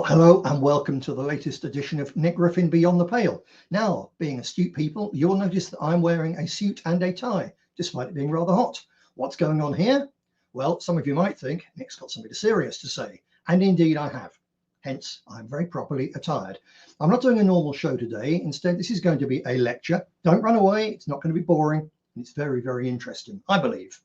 Hello and welcome to the latest edition of Nick Griffin Beyond the Pale. Now, being astute people, you'll notice that I'm wearing a suit and a tie, despite it being rather hot. What's going on here? Well, some of you might think Nick's got something serious to say, and indeed I have. Hence, I'm very properly attired. I'm not doing a normal show today. Instead, this is going to be a lecture. Don't run away. It's not going to be boring. And it's very, very interesting, I believe.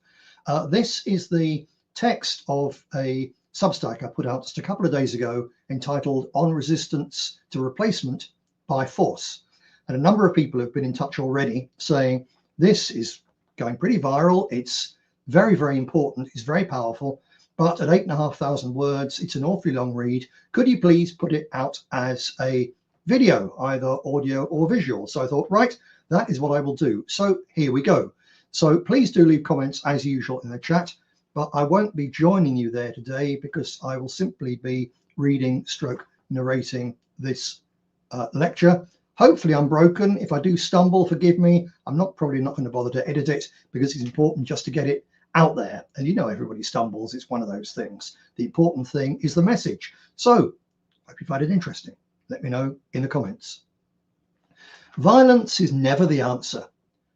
This is the text of a Substack I put out just a couple of days ago entitled On Resistance to Replacement by Force. And a number of people have been in touch already saying this is going pretty viral. It's very, very important. It's very powerful. But at 8,500 words, it's an awfully long read. Could you please put it out as a video, either audio or visual? So I thought, right, that is what I will do. So here we go. So please do leave comments as usual in the chat. But I won't be joining you there today because I will simply be reading stroke narrating this lecture. Hopefully unbroken. If I do stumble, forgive me. I'm probably not going to bother to edit it because it's important just to get it out there. And you know, everybody stumbles. It's one of those things. The important thing is the message. So hope you find it interesting. Let me know in the comments. Violence is never the answer,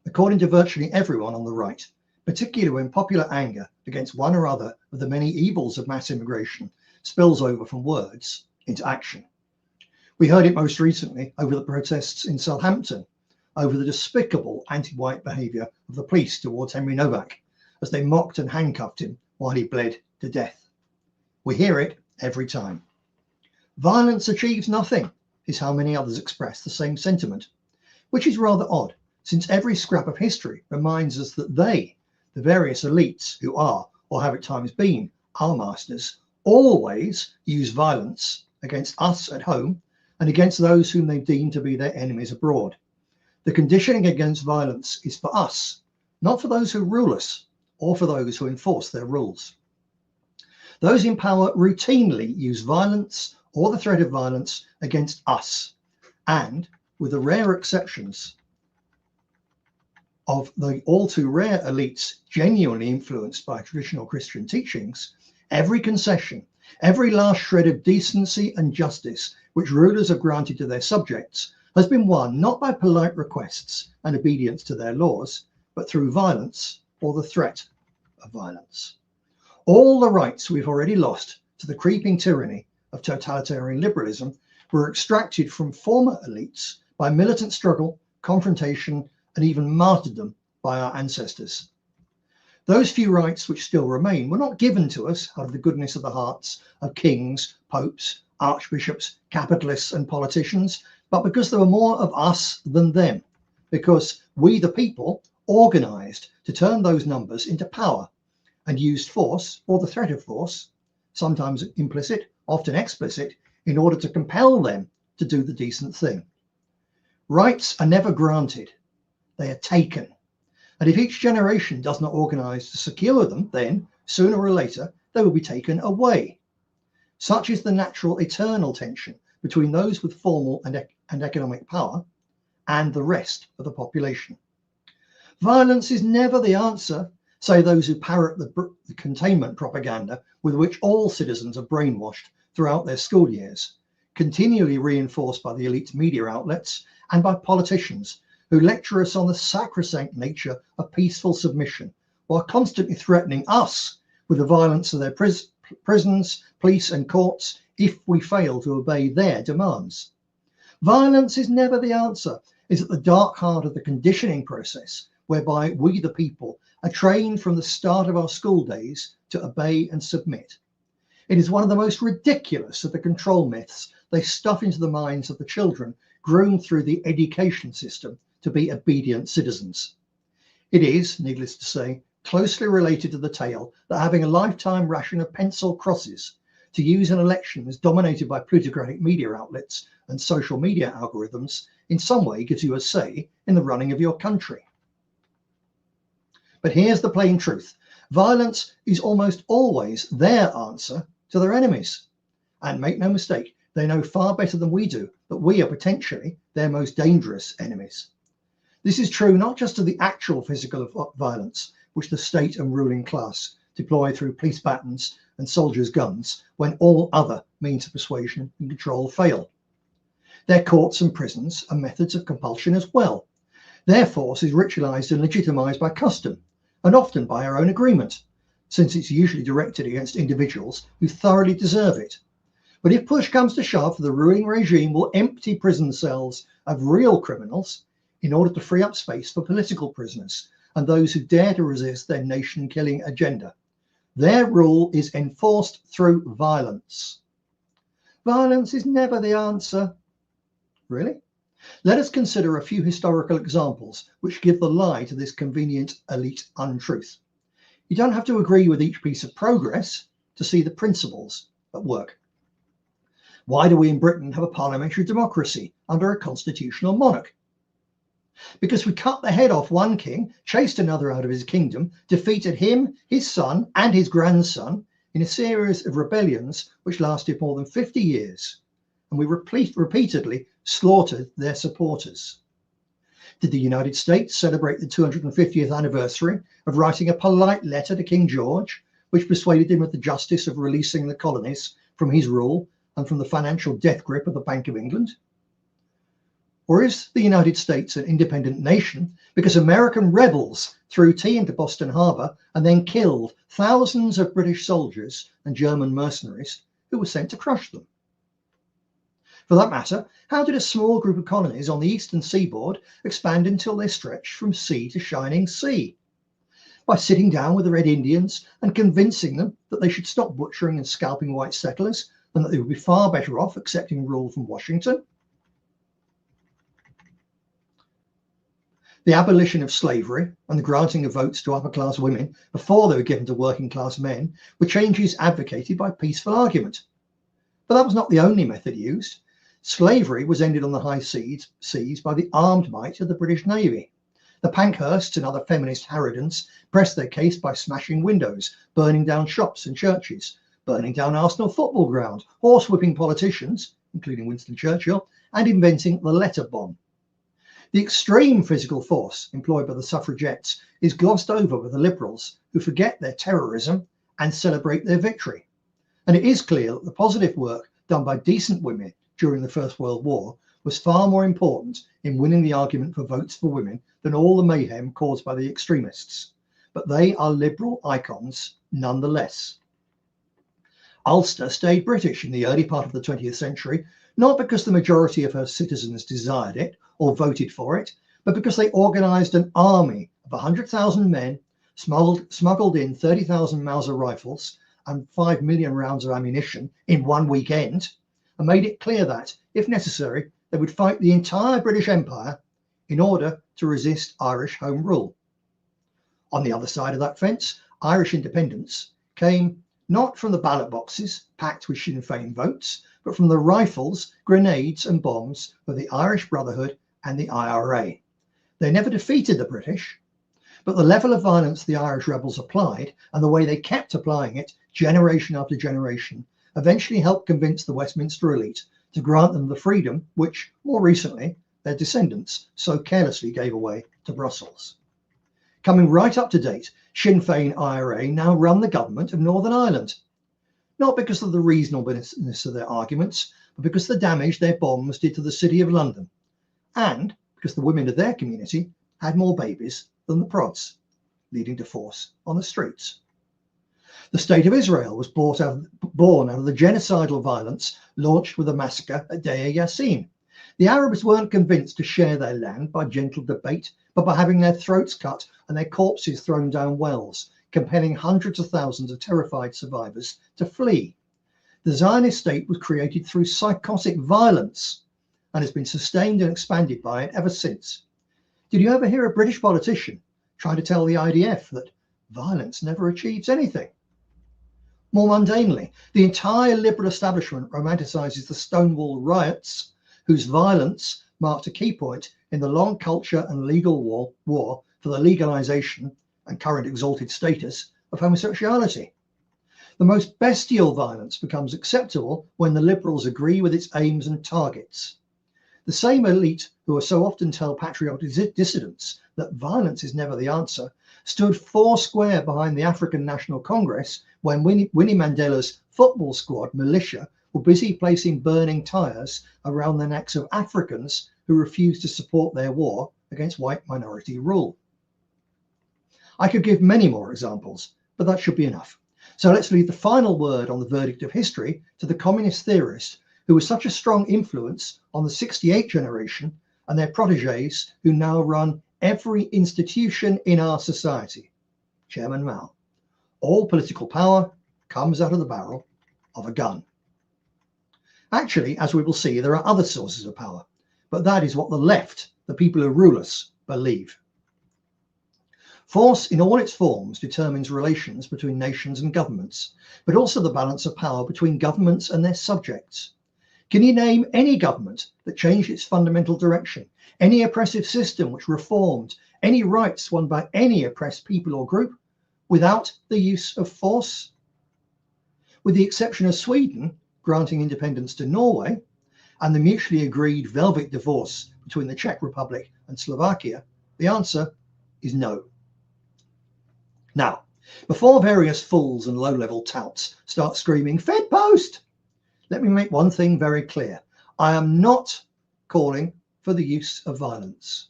according to virtually everyone on the right, particularly when popular anger against one or other of the many evils of mass immigration spills over from words into action. We heard it most recently over the protests in Southampton, over the despicable anti-white behaviour of the police towards Henry Novak as they mocked and handcuffed him while he bled to death. We hear it every time. Violence achieves nothing, is how many others express the same sentiment, which is rather odd, since every scrap of history reminds us that they, the various elites who are, or have at times been, our masters, always use violence against us at home and against those whom they deem to be their enemies abroad. The conditioning against violence is for us, not for those who rule us or for those who enforce their rules. Those in power routinely use violence or the threat of violence against us, and, with the rare exceptions of the all too rare elites genuinely influenced by traditional Christian teachings, every concession, every last shred of decency and justice which rulers have granted to their subjects has been won not by polite requests and obedience to their laws, but through violence or the threat of violence. All the rights we've already lost to the creeping tyranny of totalitarian liberalism were extracted from former elites by militant struggle, confrontation, and even martyrdom by our ancestors. Those few rights which still remain were not given to us out of the goodness of the hearts of kings, popes, archbishops, capitalists, and politicians, but because there were more of us than them, because we, the people, organized to turn those numbers into power and used force or the threat of force, sometimes implicit, often explicit, in order to compel them to do the decent thing. Rights are never granted. They are taken. And if each generation does not organize to secure them, then sooner or later they will be taken away. Such is the natural eternal tension between those with formal and economic power and the rest of the population. Violence is never the answer, say those who parrot the containment propaganda with which all citizens are brainwashed throughout their school years, continually reinforced by the elite media outlets and by politicians who lecture us on the sacrosanct nature of peaceful submission, while constantly threatening us with the violence of their prisons, police and courts if we fail to obey their demands. Violence is never the answer. It's at the dark heart of the conditioning process whereby we, the people, are trained from the start of our school days to obey and submit. It is one of the most ridiculous of the control myths they stuff into the minds of the children groomed through the education system to be obedient citizens. It is, needless to say, closely related to the tale that having a lifetime ration of pencil crosses to use in elections dominated by plutocratic media outlets and social media algorithms in some way gives you a say in the running of your country. But here's the plain truth. Violence is almost always their answer to their enemies. And make no mistake, they know far better than we do that we are potentially their most dangerous enemies. This is true not just of the actual physical violence which the state and ruling class deploy through police batons and soldiers' guns when all other means of persuasion and control fail. Their courts and prisons are methods of compulsion as well. Their force is ritualized and legitimized by custom, and often by our own agreement, since it's usually directed against individuals who thoroughly deserve it. But if push comes to shove, the ruling regime will empty prison cells of real criminals in order to free up space for political prisoners and those who dare to resist their nation-killing agenda. Their rule is enforced through violence. Violence is never the answer. Really? Let us consider a few historical examples which give the lie to this convenient elite untruth. You don't have to agree with each piece of progress to see the principles at work. Why do we in Britain have a parliamentary democracy under a constitutional monarch? Because we cut the head off one king, chased another out of his kingdom, defeated him, his son, and his grandson in a series of rebellions which lasted more than 50 years, and we repeatedly slaughtered their supporters. Did the United States celebrate the 250th anniversary of writing a polite letter to King George, which persuaded him of the justice of releasing the colonies from his rule and from the financial death grip of the Bank of England? Or is the United States an independent nation because American rebels threw tea into Boston Harbor and then killed thousands of British soldiers and German mercenaries who were sent to crush them? For that matter, how did a small group of colonies on the eastern seaboard expand until they stretched from sea to shining sea? By sitting down with the Red Indians and convincing them that they should stop butchering and scalping white settlers and that they would be far better off accepting rule from Washington. The abolition of slavery and the granting of votes to upper-class women before they were given to working-class men were changes advocated by peaceful argument. But that was not the only method used. Slavery was ended on the high seas by the armed might of the British Navy. The Pankhursts and other feminist harridans pressed their case by smashing windows, burning down shops and churches, burning down Arsenal football ground, horsewhipping politicians, including Winston Churchill, and inventing the letter bomb. The extreme physical force employed by the suffragettes is glossed over by the liberals, who forget their terrorism and celebrate their victory. And it is clear that the positive work done by decent women during the First World War was far more important in winning the argument for votes for women than all the mayhem caused by the extremists. But they are liberal icons nonetheless. Ulster stayed British in the early part of the 20th century, not because the majority of her citizens desired it or voted for it, but because they organized an army of 100,000 men, smuggled in 30,000 Mauser rifles and 5 million rounds of ammunition in one weekend, and made it clear that, if necessary, they would fight the entire British Empire in order to resist Irish Home Rule. On the other side of that fence, Irish independence came not from the ballot boxes packed with Sinn Féin votes, but from the rifles, grenades and bombs of the Irish Brotherhood and the IRA. They never defeated the British, but the level of violence the Irish rebels applied and the way they kept applying it generation after generation eventually helped convince the Westminster elite to grant them the freedom which, more recently, their descendants so carelessly gave away to Brussels. Coming right up to date, Sinn Féin IRA now run the government of Northern Ireland, not because of the reasonableness of their arguments, but because of the damage their bombs did to the City of London, and because the women of their community had more babies than the prods, leading to force on the streets. The State of Israel was born out of the genocidal violence launched with the massacre at Deir Yassin. The Arabs weren't convinced to share their land by gentle debate, but by having their throats cut and their corpses thrown down wells, compelling hundreds of thousands of terrified survivors to flee. The Zionist state was created through psychotic violence and has been sustained and expanded by it ever since. Did you ever hear a British politician trying to tell the IDF that violence never achieves anything? More mundanely, the entire liberal establishment romanticizes the Stonewall riots, whose violence marked a key point in the long culture and legal war for the legalization and current exalted status of homosexuality. The most bestial violence becomes acceptable when the liberals agree with its aims and targets. The same elite who so often tell patriotic dissidents that violence is never the answer stood foursquare behind the African National Congress when Winnie Mandela's football squad militia were busy placing burning tyres around the necks of Africans who refused to support their war against white minority rule. I could give many more examples, but that should be enough. So let's leave the final word on the verdict of history to the communist theorist who was such a strong influence on the '68 generation and their protégés who now run every institution in our society, Chairman Mao. All political power comes out of the barrel of a gun. Actually, as we will see, there are other sources of power, but that is what the left, the people who rule us, believe. Force in all its forms determines relations between nations and governments, but also the balance of power between governments and their subjects. Can you name any government that changed its fundamental direction, any oppressive system which reformed, any rights won by any oppressed people or group without the use of force? With the exception of Sweden granting independence to Norway and the mutually agreed velvet divorce between the Czech Republic and Slovakia, the answer is no. Now, before various fools and low-level touts start screaming, "Fed post!" let me make one thing very clear. I am not calling for the use of violence,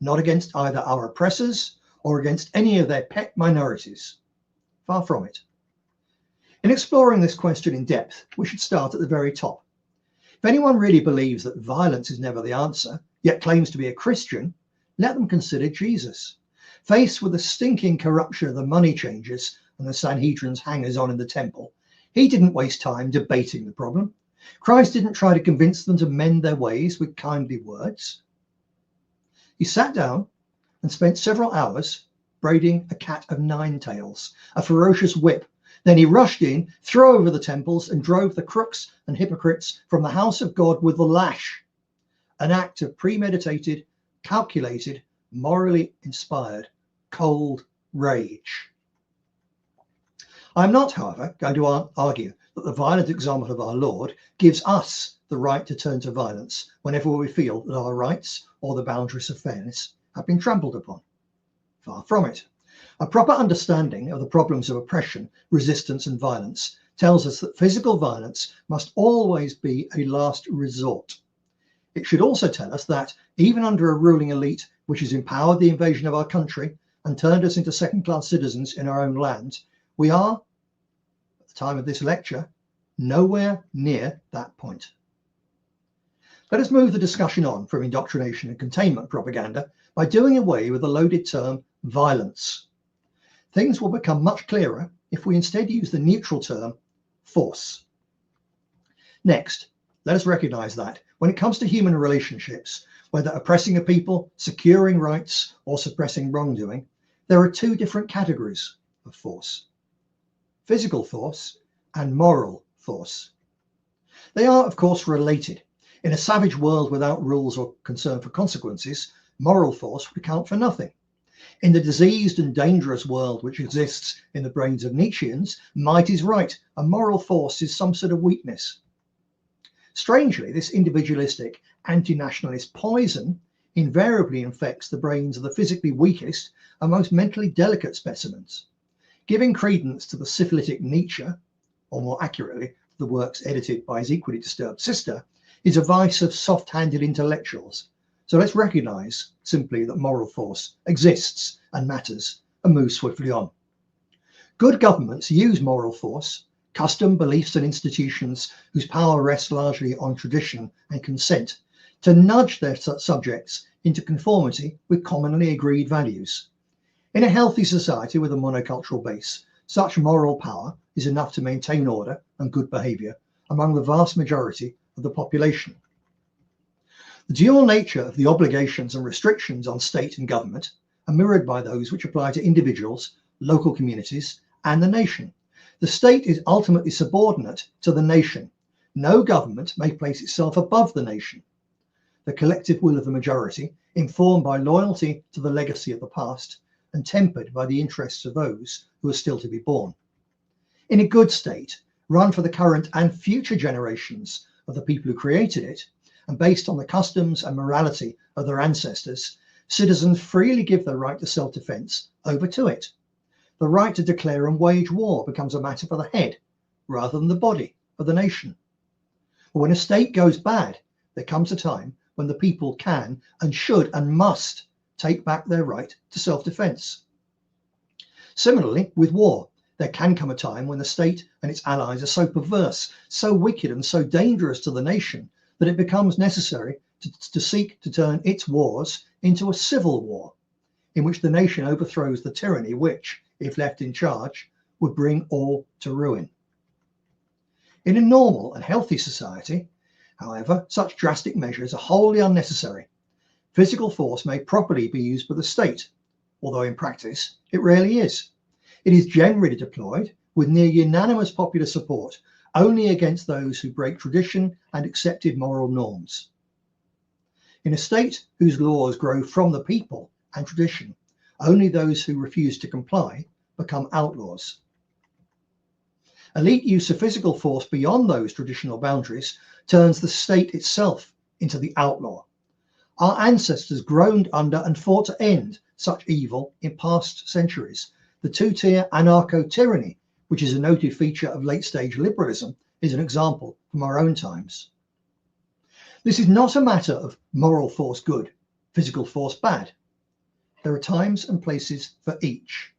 not against either our oppressors or against any of their pet minorities. Far from it. In exploring this question in depth, we should start at the very top. If anyone really believes that violence is never the answer, yet claims to be a Christian, let them consider Jesus. Faced with the stinking corruption of the money changers and the Sanhedrin's hangers-on in the temple, he didn't waste time debating the problem. Christ didn't try to convince them to mend their ways with kindly words. He sat down and spent several hours braiding a cat of nine tails, a ferocious whip. Then he rushed in, threw over the temples, and drove the crooks and hypocrites from the house of God with the lash, an act of premeditated, calculated, morally inspired, cold rage. I'm not, however, going to argue that the violent example of our Lord gives us the right to turn to violence whenever we feel that our rights or the boundaries of fairness have been trampled upon. Far from it. A proper understanding of the problems of oppression, resistance, and violence tells us that physical violence must always be a last resort. It should also tell us that, even under a ruling elite which has empowered the invasion of our country and turned us into second-class citizens in our own land, we are, at the time of this lecture, nowhere near that point. Let us move the discussion on from indoctrination and containment propaganda by doing away with the loaded term violence. Things will become much clearer if we instead use the neutral term force. Next, let us recognize that when it comes to human relationships, whether oppressing a people, securing rights, or suppressing wrongdoing, there are two different categories of force: physical force and moral force. They are, of course, related. In a savage world without rules or concern for consequences, moral force would count for nothing. In the diseased and dangerous world which exists in the brains of Nietzscheans, might is right, and moral force is some sort of weakness. Strangely, this individualistic, anti-nationalist poison invariably infects the brains of the physically weakest and most mentally delicate specimens. Giving credence to the syphilitic Nietzsche, or more accurately, the works edited by his equally disturbed sister, is a vice of soft-handed intellectuals. So let's recognize simply that moral force exists and matters and move swiftly on. Good governments use moral force, custom, beliefs, and institutions whose power rests largely on tradition and consent, to nudge their subjects into conformity with commonly agreed values. In a healthy society with a monocultural base, such moral power is enough to maintain order and good behavior among the vast majority of the population. The dual nature of the obligations and restrictions on state and government are mirrored by those which apply to individuals, local communities, and the nation. The state is ultimately subordinate to the nation. No government may place itself above the nation. The collective will of the majority, informed by loyalty to the legacy of the past and tempered by the interests of those who are still to be born. In a good state, run for the current and future generations of the people who created it, and based on the customs and morality of their ancestors, citizens freely give their right to self-defense over to it. the right to declare and wage war becomes a matter for the head rather than the body of the nation. But when a state goes bad, there comes a time when the people can and should and must take back their right to self-defense. Similarly, with war, there can come a time when the state and its allies are so perverse, so wicked and so dangerous to the nation that it becomes necessary to seek to turn its wars into a civil war, in which the nation overthrows the tyranny which, if left in charge, would bring all to ruin. In a normal and healthy society, however, such drastic measures are wholly unnecessary. Physical force may properly be used by the state, although in practice it rarely is. It is generally deployed with near unanimous popular support only against those who break tradition and accepted moral norms. In a state whose laws grow from the people and tradition, only those who refuse to comply become outlaws. Elite use of physical force beyond those traditional boundaries turns the state itself into the outlaw. Our ancestors groaned under and fought to end such evil in past centuries. The two-tier anarcho-tyranny, which is a noted feature of late-stage liberalism, is an example from our own times. This is not a matter of moral force good, physical force bad. There are times and places for each.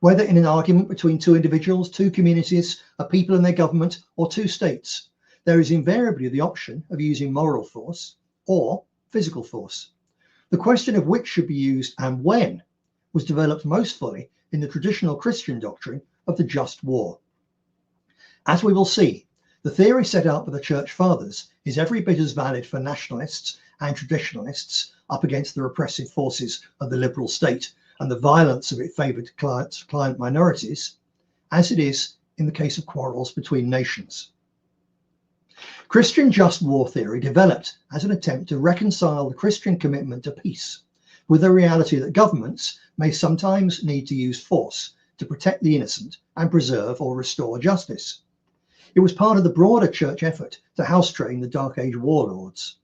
Whether in an argument between two individuals, two communities, a people and their government, or two states, there is invariably the option of using moral force or physical force. The question of which should be used and when was developed most fully in the traditional Christian doctrine of the just war. As we will see, the theory set out by the Church Fathers is every bit as valid for nationalists and traditionalists up against the repressive forces of the liberal state and the violence of its favoured client minorities, as it is in the case of quarrels between nations. Christian just war theory developed as an attempt to reconcile the Christian commitment to peace with the reality that governments may sometimes need to use force to protect the innocent and preserve or restore justice. It was part of the broader church effort to house train the Dark Age warlords,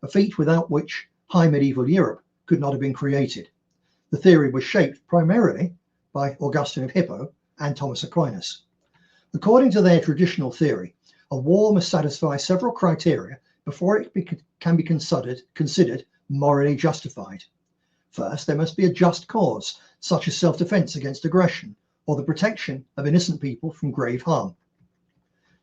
a feat without which high medieval Europe could not have been created. The theory was shaped primarily by Augustine of Hippo and Thomas Aquinas. According to their traditional theory, a war must satisfy several criteria before it can be considered morally justified. First, there must be a just cause, such as self-defense against aggression or the protection of innocent people from grave harm.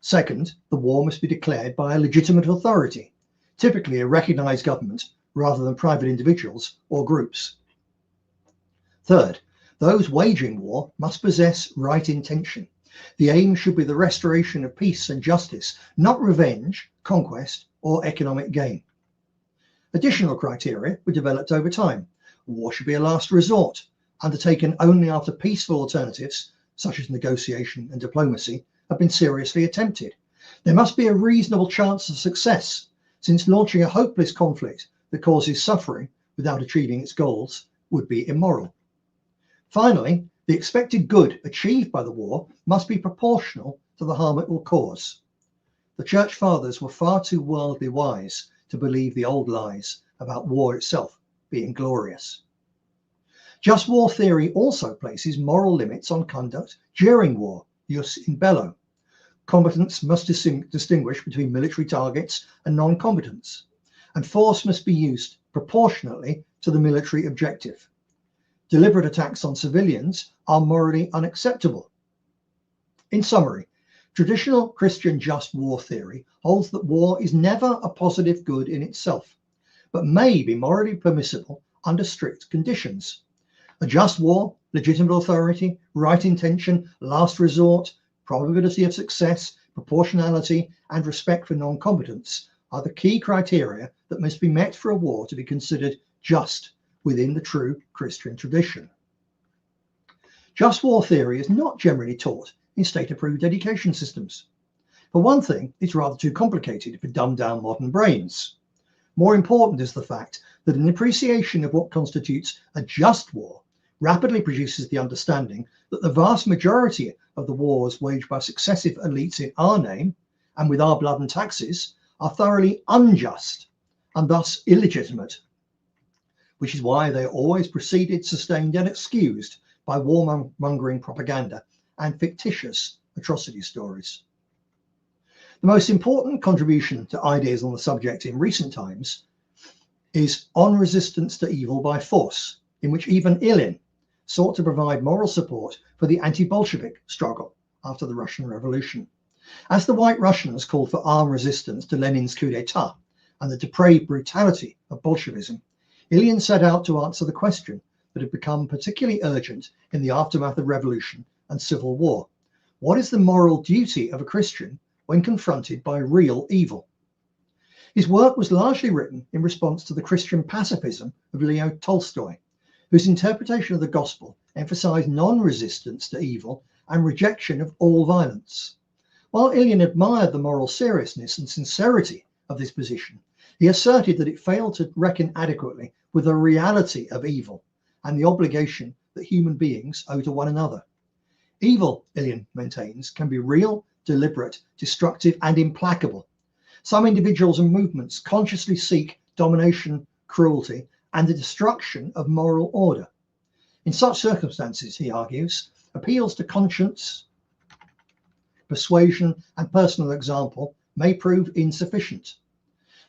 Second, the war must be declared by a legitimate authority, typically a recognized government rather than private individuals or groups. Third, those waging war must possess right intention. The aim should be the restoration of peace and justice, not revenge, conquest, or economic gain. Additional criteria were developed over time. War should be a last resort, undertaken only after peaceful alternatives, such as negotiation and diplomacy, have been seriously attempted. There must be a reasonable chance of success, since launching a hopeless conflict that causes suffering without achieving its goals would be immoral. Finally, the expected good achieved by the war must be proportional to the harm it will cause. The Church Fathers were far too worldly wise to believe the old lies about war itself being glorious. Just war theory also places moral limits on conduct during war, jus in bello. Combatants must distinguish between military targets and non-combatants, and force must be used proportionately to the military objective. Deliberate attacks on civilians are morally unacceptable. In summary, traditional Christian just war theory holds that war is never a positive good in itself, but may be morally permissible under strict conditions. A just war, legitimate authority, right intention, last resort, probability of success, proportionality, and respect for non-combatants are the key criteria that must be met for a war to be considered just within the true Christian tradition. Just war theory is not generally taught in state-approved education systems. For one thing, it's rather too complicated for dumbed-down modern brains. More important is the fact that an appreciation of what constitutes a just war rapidly produces the understanding that the vast majority of the wars waged by successive elites in our name and with our blood and taxes are thoroughly unjust and thus illegitimate, which is why they are always preceded, sustained, and excused by warmongering propaganda and fictitious atrocity stories. The most important contribution to ideas on the subject in recent times is On Resistance to Evil by Force, in which Ivan Ilyin sought to provide moral support for the anti-Bolshevik struggle after the Russian Revolution. As the White Russians called for armed resistance to Lenin's coup d'etat and the depraved brutality of Bolshevism, Ilyin set out to answer the question that had become particularly urgent in the aftermath of revolution and civil war. What is the moral duty of a Christian when confronted by real evil? His work was largely written in response to the Christian pacifism of Leo Tolstoy, whose interpretation of the gospel emphasized non-resistance to evil and rejection of all violence. While Ilyin admired the moral seriousness and sincerity of this position, he asserted that it failed to reckon adequately with the reality of evil and the obligation that human beings owe to one another. Evil, Ilyin maintains, can be real, deliberate, destructive, and implacable. Some individuals and movements consciously seek domination, cruelty, and the destruction of moral order. In such circumstances, he argues, appeals to conscience, persuasion, and personal example may prove insufficient.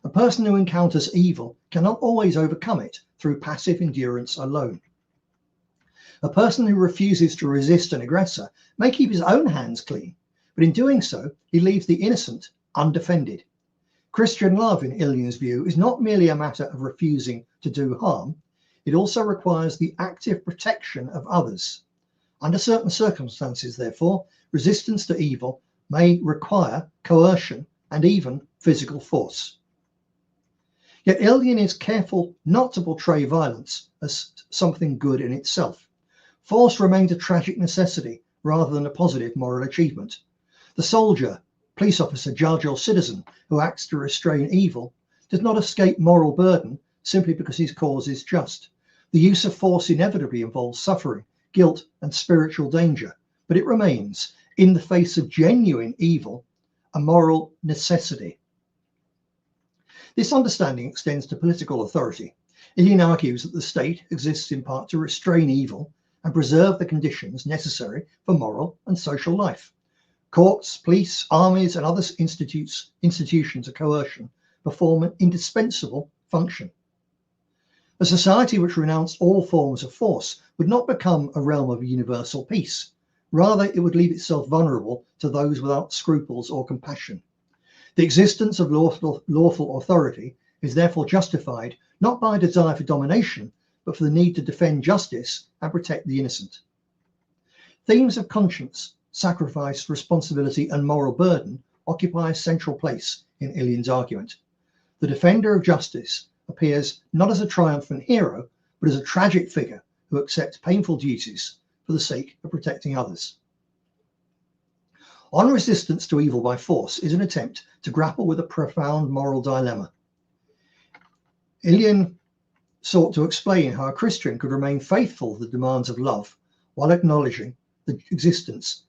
A person who encounters evil cannot always overcome it through passive endurance alone. A person who refuses to resist an aggressor may keep his own hands clean, but in doing so, he leaves the innocent undefended. Christian love, in Ilyin's view, is not merely a matter of refusing to do harm, it also requires the active protection of others. Under certain circumstances, therefore, resistance to evil may require coercion and even physical force. Yet Ilyin is careful not to portray violence as something good in itself. Force remains a tragic necessity rather than a positive moral achievement. The soldier, police officer, judge, or citizen who acts to restrain evil does not escape moral burden simply because his cause is just. The use of force inevitably involves suffering, guilt, and spiritual danger, but it remains, in the face of genuine evil, a moral necessity. This understanding extends to political authority. Ilyin argues that the state exists in part to restrain evil and preserve the conditions necessary for moral and social life. Courts, police, armies, and other institutions of coercion perform an indispensable function. A society which renounced all forms of force would not become a realm of universal peace. Rather, it would leave itself vulnerable to those without scruples or compassion. The existence of lawful authority is therefore justified not by a desire for domination, but for the need to defend justice and protect the innocent. Themes of conscience, sacrifice, responsibility, and moral burden occupy a central place in Ilyin's argument. The defender of justice appears not as a triumphant hero, but as a tragic figure who accepts painful duties for the sake of protecting others. On Resistance to Evil by Force is an attempt to grapple with a profound moral dilemma. Ilyin sought to explain how a Christian could remain faithful to the demands of love while acknowledging the existence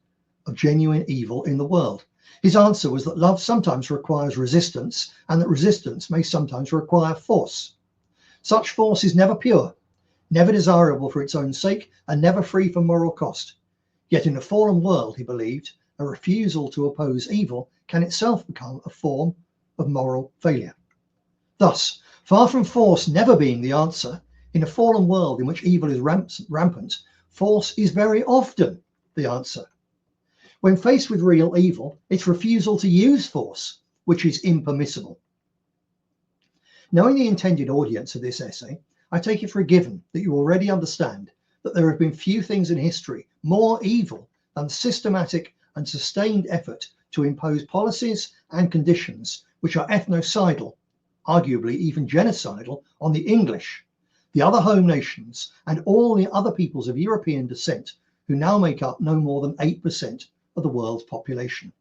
of genuine evil in the world. His answer was that love sometimes requires resistance and that resistance may sometimes require force. Such force is never pure, never desirable for its own sake, and never free from moral cost. Yet in a fallen world, he believed, a refusal to oppose evil can itself become a form of moral failure. Thus, far from force never being the answer, in a fallen world in which evil is rampant, force is very often the answer. When faced with real evil, it's refusal to use force, which is impermissible. Knowing the intended audience of this essay, I take it for a given that you already understand that there have been few things in history more evil than the systematic and sustained effort to impose policies and conditions which are ethnocidal, arguably even genocidal, on the English, the other home nations, and all the other peoples of European descent who now make up no more than 8% of the world's population.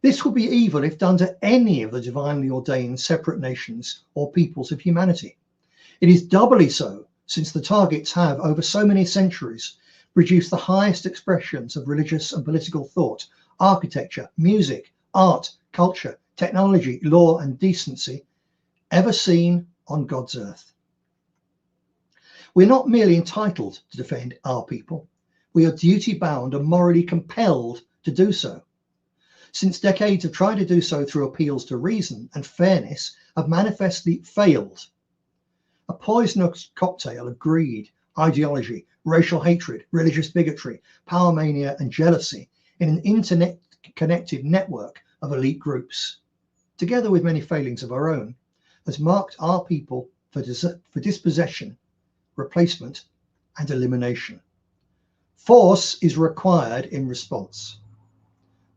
This would be evil if done to any of the divinely ordained separate nations or peoples of humanity. It is doubly so since the targets have, over so many centuries, produced the highest expressions of religious and political thought, architecture, music, art, culture, technology, law, and decency ever seen on God's earth. We're not merely entitled to defend our people, we are duty-bound and morally compelled to do so. Since decades of trying to do so through appeals to reason and fairness have manifestly failed. A poisonous cocktail of greed, ideology, racial hatred, religious bigotry, power mania and jealousy in an internet-connected network of elite groups, together with many failings of our own, has marked our people for dispossession, replacement and elimination. Force is required in response.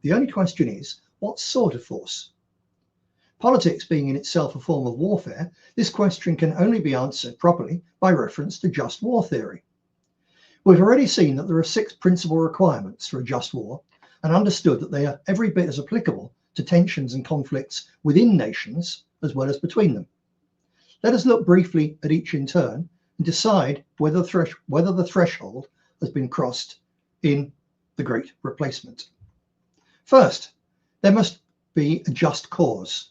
The only question is, what sort of force? Politics being in itself a form of warfare, this question can only be answered properly by reference to just war theory. We've already seen that there are 6 principal requirements for a just war and understood that they are every bit as applicable to tensions and conflicts within nations as well as between them. Let us look briefly at each in turn and decide whether the threshold has been crossed in the Great Replacement. First, there must be a just cause.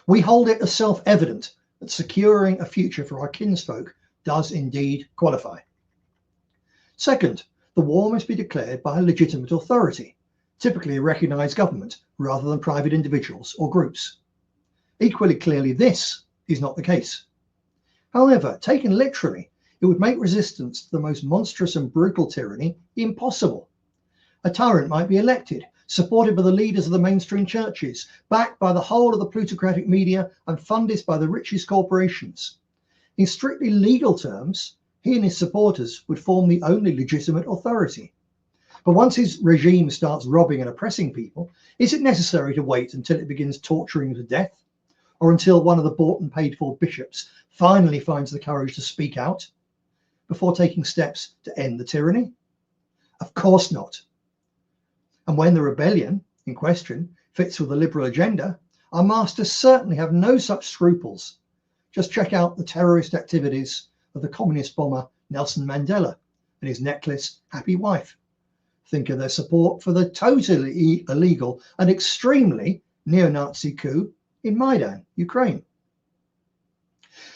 We hold it as self-evident that securing a future for our kinsfolk does indeed qualify. Second, the war must be declared by a legitimate authority, typically a recognised government rather than private individuals or groups. Equally clearly, this is not the case. However, taken literally, it would make resistance to the most monstrous and brutal tyranny impossible. A tyrant might be elected, supported by the leaders of the mainstream churches, backed by the whole of the plutocratic media and funded by the richest corporations. In strictly legal terms, he and his supporters would form the only legitimate authority. But once his regime starts robbing and oppressing people, is it necessary to wait until it begins torturing to death? Or until one of the bought and paid for bishops finally finds the courage to speak out before taking steps to end the tyranny? Of course not. And when the rebellion in question fits with the liberal agenda, our masters certainly have no such scruples. Just check out the terrorist activities of the communist bomber Nelson Mandela and his necklace happy wife. Think of their support for the totally illegal and extremely neo-Nazi coup in Maidan, Ukraine.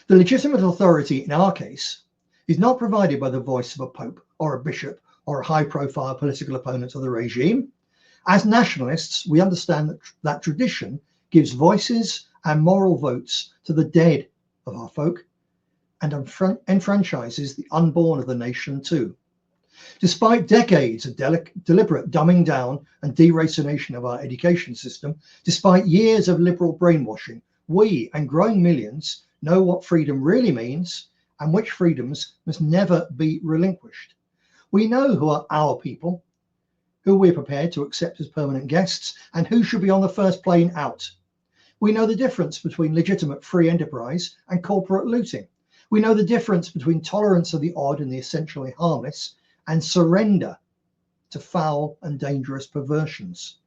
The legitimate authority in our case is not provided by the voice of a pope or a bishop or a high-profile political opponent of the regime. As nationalists, we understand that tradition gives voices and moral votes to the dead of our folk and enfranchises the unborn of the nation too. Despite decades of deliberate dumbing down and deracination of our education system, despite years of liberal brainwashing, we and growing millions know what freedom really means and which freedoms must never be relinquished. We know who are our people, who we're prepared to accept as permanent guests, and who should be on the first plane out. We know the difference between legitimate free enterprise and corporate looting. We know the difference between tolerance of the odd and the essentially harmless, and surrender to foul and dangerous perversions.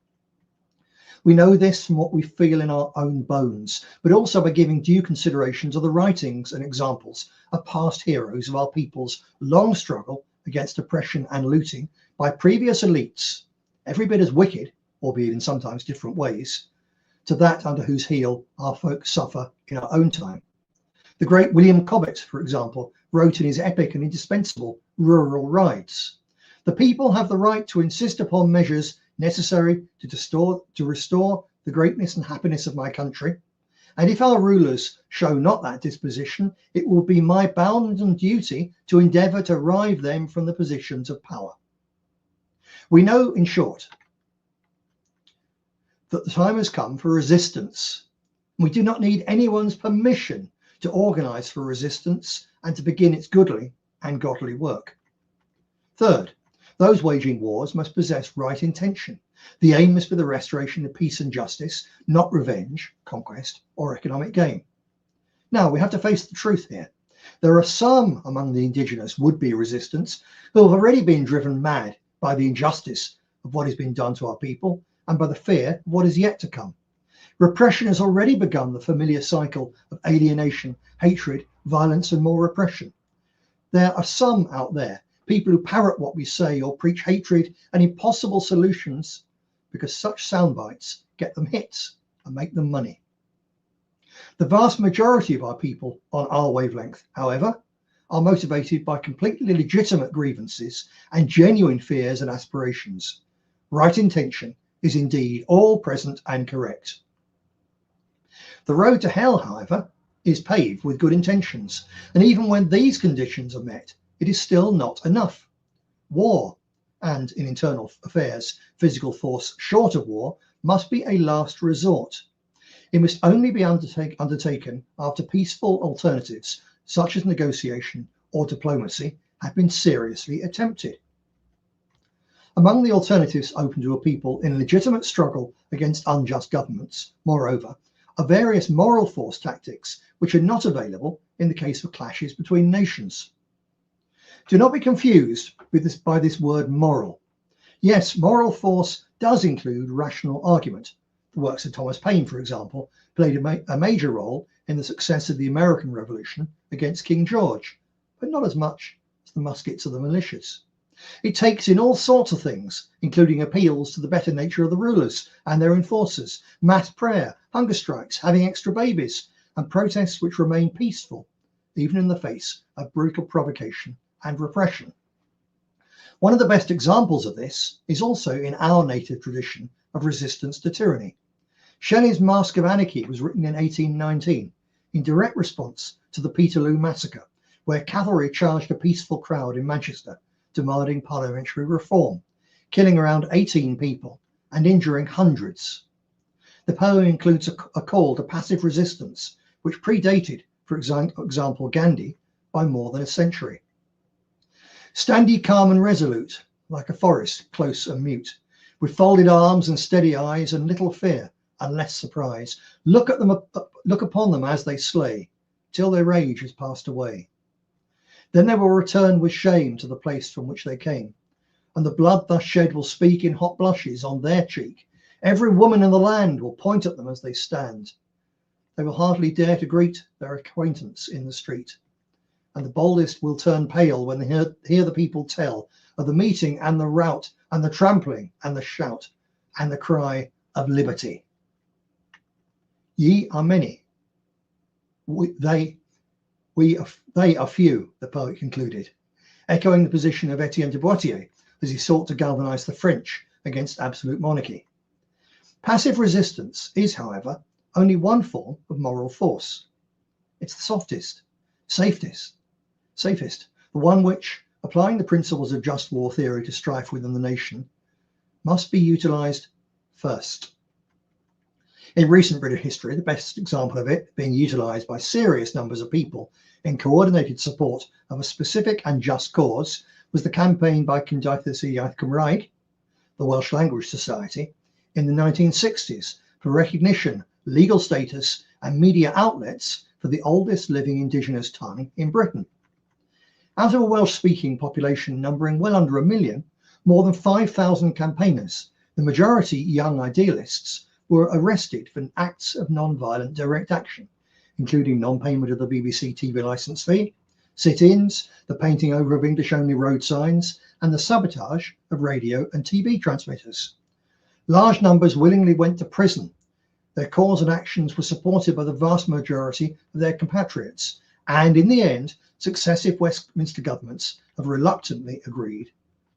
We know this from what we feel in our own bones, but also by giving due consideration to the writings and examples of past heroes of our people's long struggle against oppression and looting by previous elites, every bit as wicked, albeit in sometimes different ways, to that under whose heel our folk suffer in our own time. The great William Cobbett, for example, wrote in his epic and indispensable Rural Rights, "The people have the right to insist upon measures necessary to restore the greatness and happiness of my country. And if our rulers show not that disposition, it will be my bounden duty to endeavour to rive them from the positions of power." We know, in short, that the time has come for resistance. We do not need anyone's permission to organise for resistance and to begin its goodly and godly work. Third, those waging wars must possess right intention. The aim must be the restoration of peace and justice, not revenge, conquest, or economic gain. Now, we have to face the truth here. There are some among the indigenous would-be resistance who have already been driven mad by the injustice of what has been done to our people and by the fear of what is yet to come. Repression has already begun the familiar cycle of alienation, hatred, violence, and more repression. There are some out there, people who parrot what we say or preach hatred and impossible solutions because such sound bites get them hits and make them money. The vast majority of our people on our wavelength, however, are motivated by completely legitimate grievances and genuine fears and aspirations. Right intention is indeed all present and correct. The road to hell, however, is paved with good intentions, and even when these conditions are met, it is still not enough. War, and in internal affairs, physical force short of war, must be a last resort. It must only be undertaken after peaceful alternatives, such as negotiation or diplomacy, have been seriously attempted. Among the alternatives open to a people in legitimate struggle against unjust governments, moreover, are various moral force tactics which are not available in the case of clashes between nations. Do not be confused with by this word moral. Yes, moral force does include rational argument. The works of Thomas Paine, for example, played a major role in the success of the American Revolution against King George, but not as much as the muskets of the militias. It takes in all sorts of things, including appeals to the better nature of the rulers and their enforcers, mass prayer, hunger strikes, having extra babies, and protests which remain peaceful, even in the face of brutal provocation and repression. One of the best examples of this is also in our native tradition of resistance to tyranny. Shelley's Mask of Anarchy was written in 1819 in direct response to the Peterloo Massacre, where cavalry charged a peaceful crowd in Manchester demanding parliamentary reform, killing around 18 people and injuring hundreds. The poem includes a call to passive resistance, which predated, for example, Gandhi by more than a century. Stand ye calm and resolute, like a forest, close and mute, with folded arms and steady eyes and little fear and less surprise. Look upon them as they slay, till their rage has passed away. Then they will return with shame to the place from which they came, and the blood thus shed will speak in hot blushes on their cheek. Every woman in the land will point at them as they stand. They will hardly dare to greet their acquaintance in the street, and the boldest will turn pale when they hear the people tell of the meeting and the rout and the trampling and the shout and the cry of liberty. Ye are many, they are few, the poet concluded, echoing the position of Etienne de Boitier as he sought to galvanize the French against absolute monarchy. Passive resistance is, however, only one form of moral force. It's the softest, safest, the one which, applying the principles of just war theory to strife within the nation, must be utilized first. In recent British history, the best example of it being utilized by serious numbers of people in coordinated support of a specific and just cause was the campaign by Cymdeithas y Iaith Cymraeg, the Welsh Language Society, in the 1960s for recognition, legal status and media outlets for the oldest living indigenous tongue in Britain. Out of a Welsh-speaking population numbering well under 1 million, more than 5,000 campaigners, the majority young idealists, were arrested for acts of non-violent direct action, including non-payment of the BBC TV licence fee, sit-ins, the painting over of English-only road signs, and the sabotage of radio and TV transmitters. Large numbers willingly went to prison. Their cause and actions were supported by the vast majority of their compatriots, and in the end, successive Westminster governments have reluctantly agreed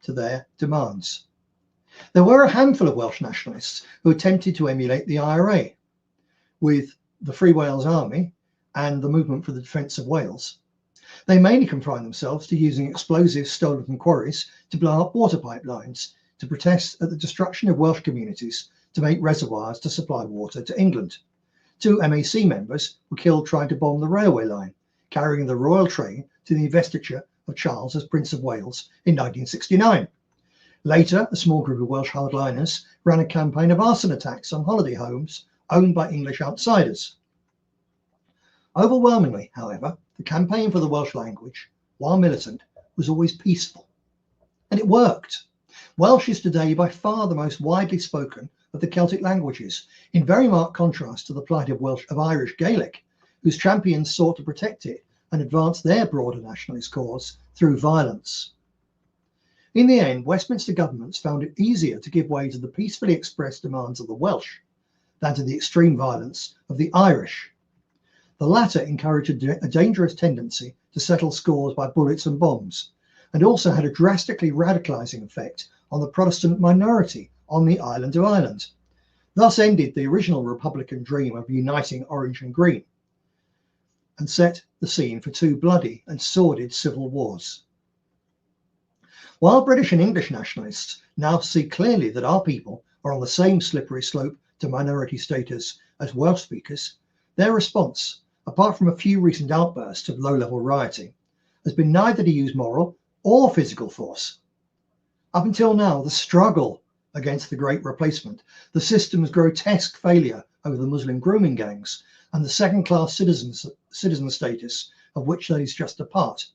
to their demands. There were a handful of Welsh nationalists who attempted to emulate the IRA, with the Free Wales Army and the Movement for the Defence of Wales. They mainly confined themselves to using explosives stolen from quarries to blow up water pipelines, to protest at the destruction of Welsh communities to make reservoirs to supply water to England. 2 MAC members were killed trying to bomb the railway line, carrying the royal train to the investiture of Charles as Prince of Wales in 1969. Later, a small group of Welsh hardliners ran a campaign of arson attacks on holiday homes owned by English outsiders. Overwhelmingly, however, the campaign for the Welsh language, while militant, was always peaceful. And it worked. Welsh is today by far the most widely spoken of the Celtic languages, in very marked contrast to the plight of Irish Gaelic, whose champions sought to protect it and advance their broader nationalist cause through violence. In the end, Westminster governments found it easier to give way to the peacefully expressed demands of the Welsh than to the extreme violence of the Irish. The latter encouraged a dangerous tendency to settle scores by bullets and bombs, and also had a drastically radicalizing effect on the Protestant minority on the island of Ireland. Thus ended the original Republican dream of uniting Orange and Green, and set the scene for two bloody and sordid civil wars. While British and English nationalists now see clearly that our people are on the same slippery slope to minority status as Welsh speakers, their response, apart from a few recent outbursts of low-level rioting, has been neither to use moral or physical force. Up until now, the struggle against the Great Replacement, the system's grotesque failure over the Muslim grooming gangs, and the second-class citizen status of which that is just a part,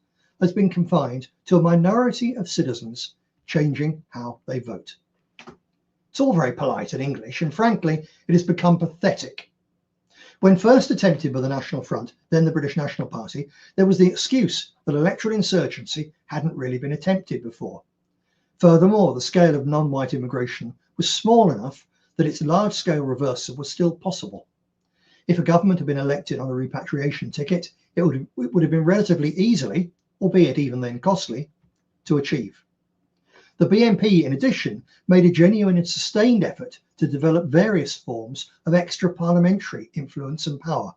has been confined to a minority of citizens changing how they vote. It's all very polite and English, and frankly, it has become pathetic. When first attempted by the National Front, then the British National Party, there was the excuse that electoral insurgency hadn't really been attempted before. Furthermore, the scale of non-white immigration was small enough that its large-scale reversal was still possible. If a government had been elected on a repatriation ticket, it would have been relatively easily, albeit even then costly, to achieve. The BNP, in addition, made a genuine and sustained effort to develop various forms of extra-parliamentary influence and power.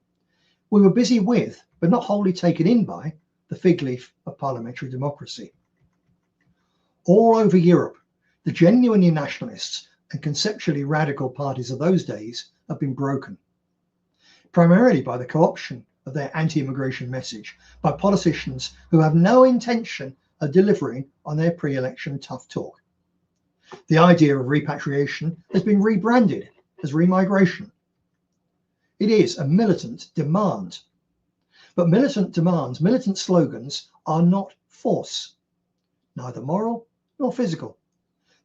We were busy with, but not wholly taken in by, the fig leaf of parliamentary democracy. All over Europe, the genuinely nationalists and conceptually radical parties of those days have been broken, primarily by the co-option of their anti-immigration message by politicians who have no intention of delivering on their pre-election tough talk. The idea of repatriation has been rebranded as remigration. It is a militant demand. But militant demands, militant slogans are not force, neither moral nor physical.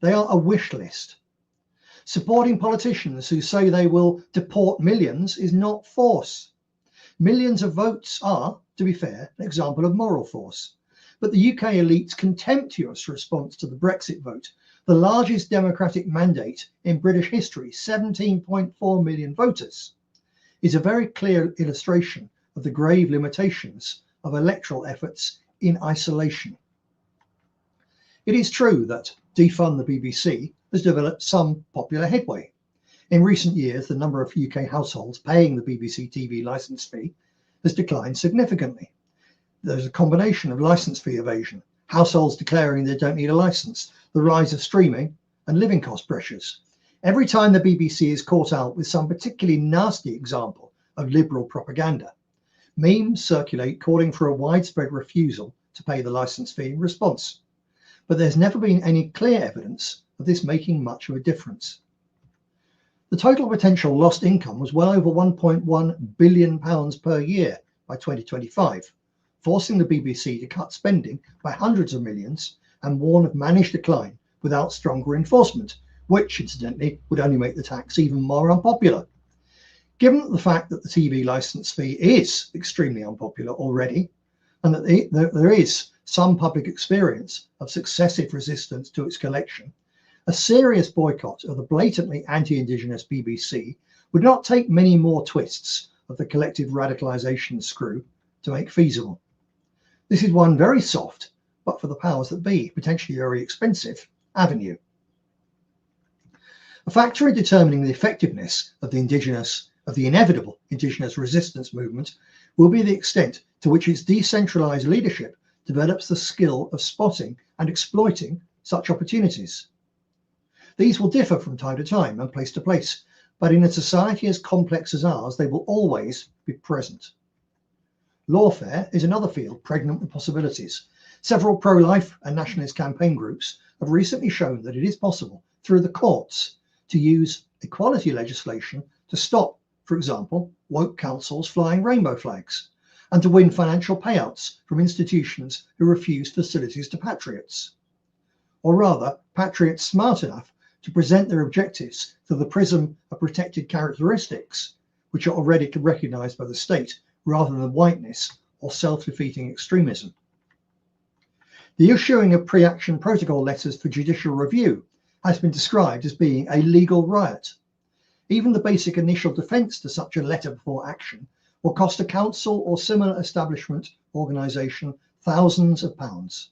They are a wish list. Supporting politicians who say they will deport millions is not force. Millions of votes are, to be fair, an example of moral force. But the UK elite's contemptuous response to the Brexit vote, the largest democratic mandate in British history, 17.4 million voters, is a very clear illustration of the grave limitations of electoral efforts in isolation. It is true that defund the BBC has developed some popular headway. In recent years, the number of UK households paying the BBC TV licence fee has declined significantly. There's a combination of licence fee evasion, households declaring they don't need a licence, the rise of streaming, and living cost pressures. Every time the BBC is caught out with some particularly nasty example of liberal propaganda, memes circulate calling for a widespread refusal to pay the licence fee in response. But there's never been any clear evidence of this making much of a difference. The total potential lost income was well over £1.1 billion per year by 2025, forcing the BBC to cut spending by hundreds of millions and warn of managed decline without stronger enforcement, which incidentally would only make the tax even more unpopular. Given the fact that the TV licence fee is extremely unpopular already, and that there is some public experience of successive resistance to its collection, a serious boycott of the blatantly anti-Indigenous BBC would not take many more twists of the collective radicalisation screw to make feasible. This is one very soft, but for the powers that be, potentially very expensive, avenue. A factor in determining the effectiveness of the inevitable Indigenous resistance movement will be the extent to which its decentralised leadership develops the skill of spotting and exploiting such opportunities. These will differ from time to time and place to place, but in a society as complex as ours, they will always be present. Lawfare is another field pregnant with possibilities. Several pro-life and nationalist campaign groups have recently shown that it is possible, through the courts, to use equality legislation to stop, for example, woke councils flying rainbow flags, and to win financial payouts from institutions who refuse facilities to patriots. Or rather, patriots smart enough to present their objectives through the prism of protected characteristics, which are already recognised by the state, rather than whiteness or self-defeating extremism. The issuing of pre-action protocol letters for judicial review has been described as being a legal riot. Even the basic initial defence to such a letter before action will cost a council or similar establishment organisation thousands of pounds.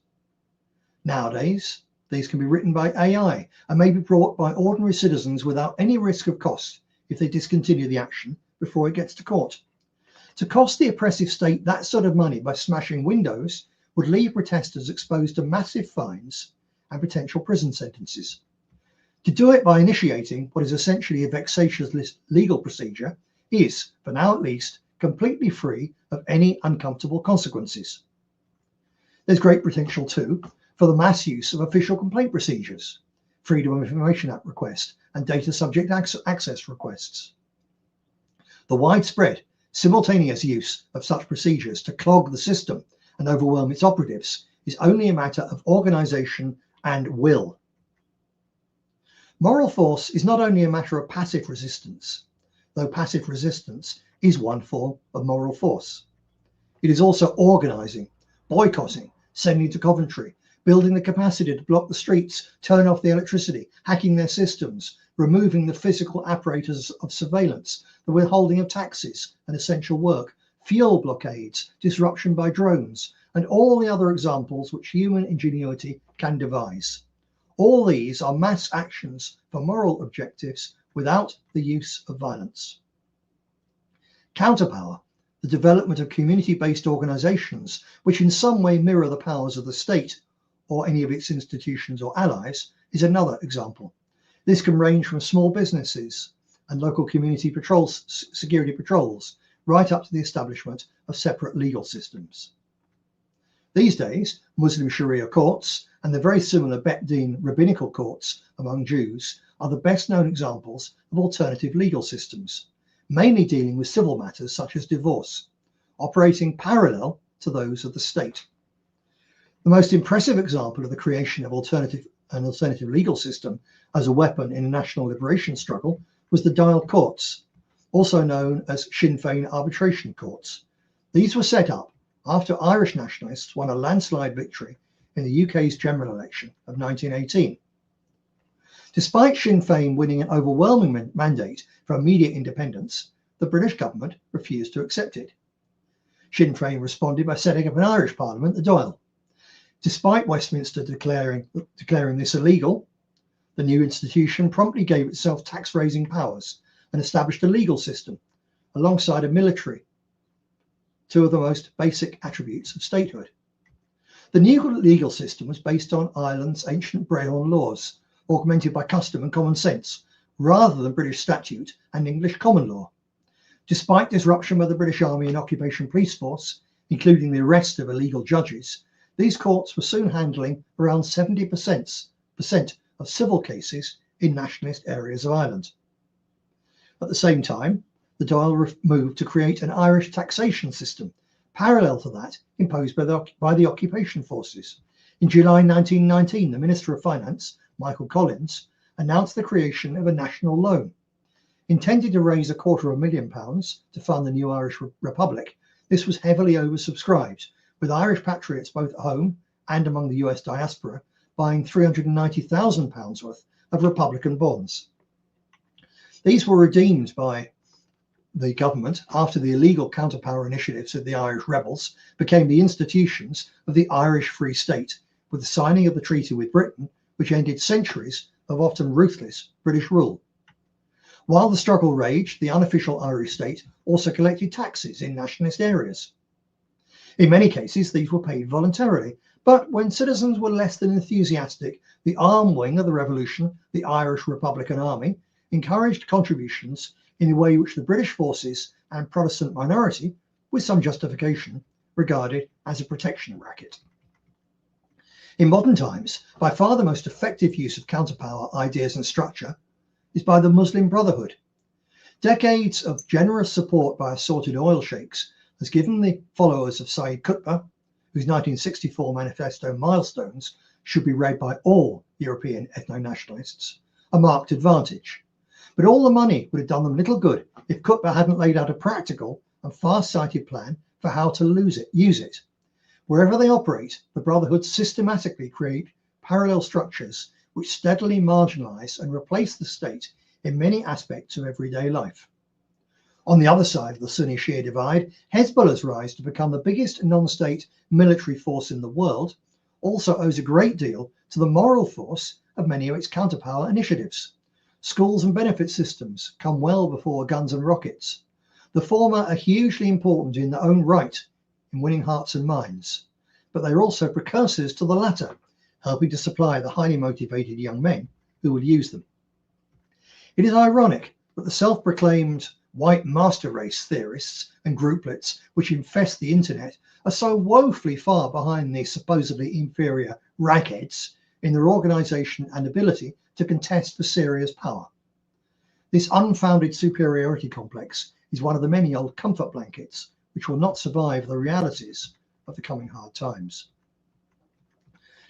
Nowadays, these can be written by AI and may be brought by ordinary citizens without any risk of cost if they discontinue the action before it gets to court. To cost the oppressive state that sort of money by smashing windows would leave protesters exposed to massive fines and potential prison sentences. To do it by initiating what is essentially a vexatious legal procedure is, for now at least, completely free of any uncomfortable consequences. There's great potential too for the mass use of official complaint procedures, Freedom of Information Act request, and data subject access requests. The widespread, simultaneous use of such procedures to clog the system and overwhelm its operatives is only a matter of organisation and will. Moral force is not only a matter of passive resistance, though passive resistance is one form of moral force. It is also organising, boycotting, sending to Coventry, building the capacity to block the streets, turn off the electricity, hacking their systems, removing the physical apparatus of surveillance, the withholding of taxes and essential work, fuel blockades, disruption by drones, and all the other examples which human ingenuity can devise. All these are mass actions for moral objectives without the use of violence. Counterpower, the development of community-based organisations which in some way mirror the powers of the state or any of its institutions or allies, is another example. This can range from small businesses and local community patrols, security patrols, right up to the establishment of separate legal systems. These days, Muslim Sharia courts and the very similar Bet Din rabbinical courts among Jews are the best known examples of alternative legal systems, mainly dealing with civil matters such as divorce, operating parallel to those of the state. The most impressive example of the creation of an alternative legal system as a weapon in a national liberation struggle was the Dial Courts, also known as Sinn Féin arbitration courts. These were set up after Irish nationalists won a landslide victory in the UK's general election of 1918. Despite Sinn Féin winning an overwhelming mandate for immediate independence, the British government refused to accept it. Sinn Féin responded by setting up an Irish Parliament, the Dáil. Despite Westminster declaring this illegal, the new institution promptly gave itself tax-raising powers and established a legal system alongside a military, two of the most basic attributes of statehood. The new legal system was based on Ireland's ancient Brehon laws, augmented by custom and common sense, rather than British statute and English common law. Despite disruption by the British Army and occupation police force, including the arrest of illegal judges, these courts were soon handling around 70% of civil cases in nationalist areas of Ireland. At the same time, the Dáil moved to create an Irish taxation system, parallel to that imposed by the occupation forces. In July 1919, the Minister of Finance, Michael Collins, announced the creation of a national loan. Intended to raise £250,000 to fund the new Irish Republic, this was heavily oversubscribed, with Irish patriots both at home and among the US diaspora buying £390,000 worth of Republican bonds. These were redeemed by the government after the illegal counterpower initiatives of the Irish rebels became the institutions of the Irish Free State, with the signing of the treaty with Britain, which ended centuries of often ruthless British rule. While the struggle raged, the unofficial Irish state also collected taxes in nationalist areas. In many cases, these were paid voluntarily, but when citizens were less than enthusiastic, the arm wing of the revolution, the Irish Republican Army, encouraged contributions in a way which the British forces and Protestant minority, with some justification, regarded as a protection racket. In modern times, by far the most effective use of counterpower ideas and structure is by the Muslim Brotherhood. Decades of generous support by assorted oil sheikhs has given the followers of Sayyid Qutb, whose 1964 manifesto milestones should be read by all European ethno-nationalists, a marked advantage. But all the money would have done them little good if Qutb hadn't laid out a practical and far-sighted plan for how to use it. Wherever they operate, the Brotherhood systematically create parallel structures which steadily marginalise and replace the state in many aspects of everyday life. On the other side of the Sunni-Shia divide, Hezbollah's rise to become the biggest non-state military force in the world also owes a great deal to the moral force of many of its counterpower initiatives. Schools and benefit systems come well before guns and rockets. The former are hugely important in their own right in winning hearts and minds, but they are also precursors to the latter, helping to supply the highly motivated young men who will use them. It is ironic that the self-proclaimed white master race theorists and grouplets which infest the internet are so woefully far behind the supposedly inferior ragheads in their organisation and ability to contest for serious power. This unfounded superiority complex is one of the many old comfort blankets which will not survive the realities of the coming hard times.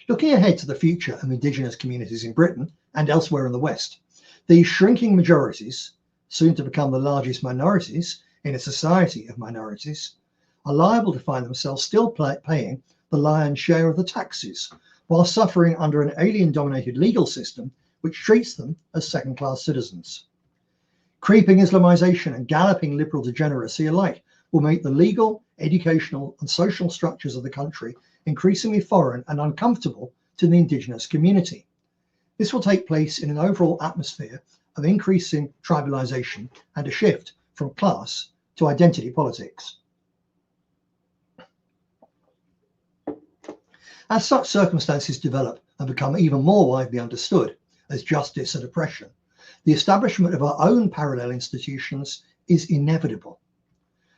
Looking ahead to the future of Indigenous communities in Britain and elsewhere in the West, these shrinking majorities, soon to become the largest minorities in a society of minorities, are liable to find themselves still paying the lion's share of the taxes, while suffering under an alien-dominated legal system which treats them as second-class citizens. Creeping Islamization and galloping liberal degeneracy alike will make the legal, educational and social structures of the country increasingly foreign and uncomfortable to the Indigenous community. This will take place in an overall atmosphere of increasing tribalisation and a shift from class to identity politics. As such circumstances develop and become even more widely understood as justice and oppression, the establishment of our own parallel institutions is inevitable.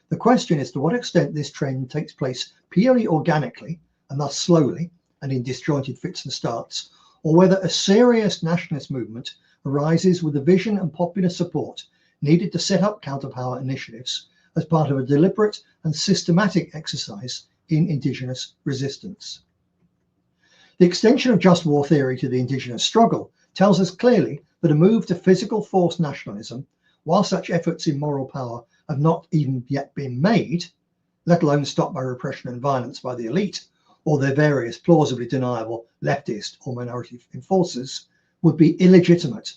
The question is to what extent this trend takes place purely organically and thus slowly and in disjointed fits and starts, or whether a serious nationalist movement arises with the vision and popular support needed to set up counterpower initiatives as part of a deliberate and systematic exercise in Indigenous resistance. The extension of just war theory to the Indigenous struggle tells us clearly that a move to physical force nationalism, while such efforts in moral power have not even yet been made, let alone stopped by repression and violence by the elite or their various plausibly deniable leftist or minority enforcers, would be illegitimate.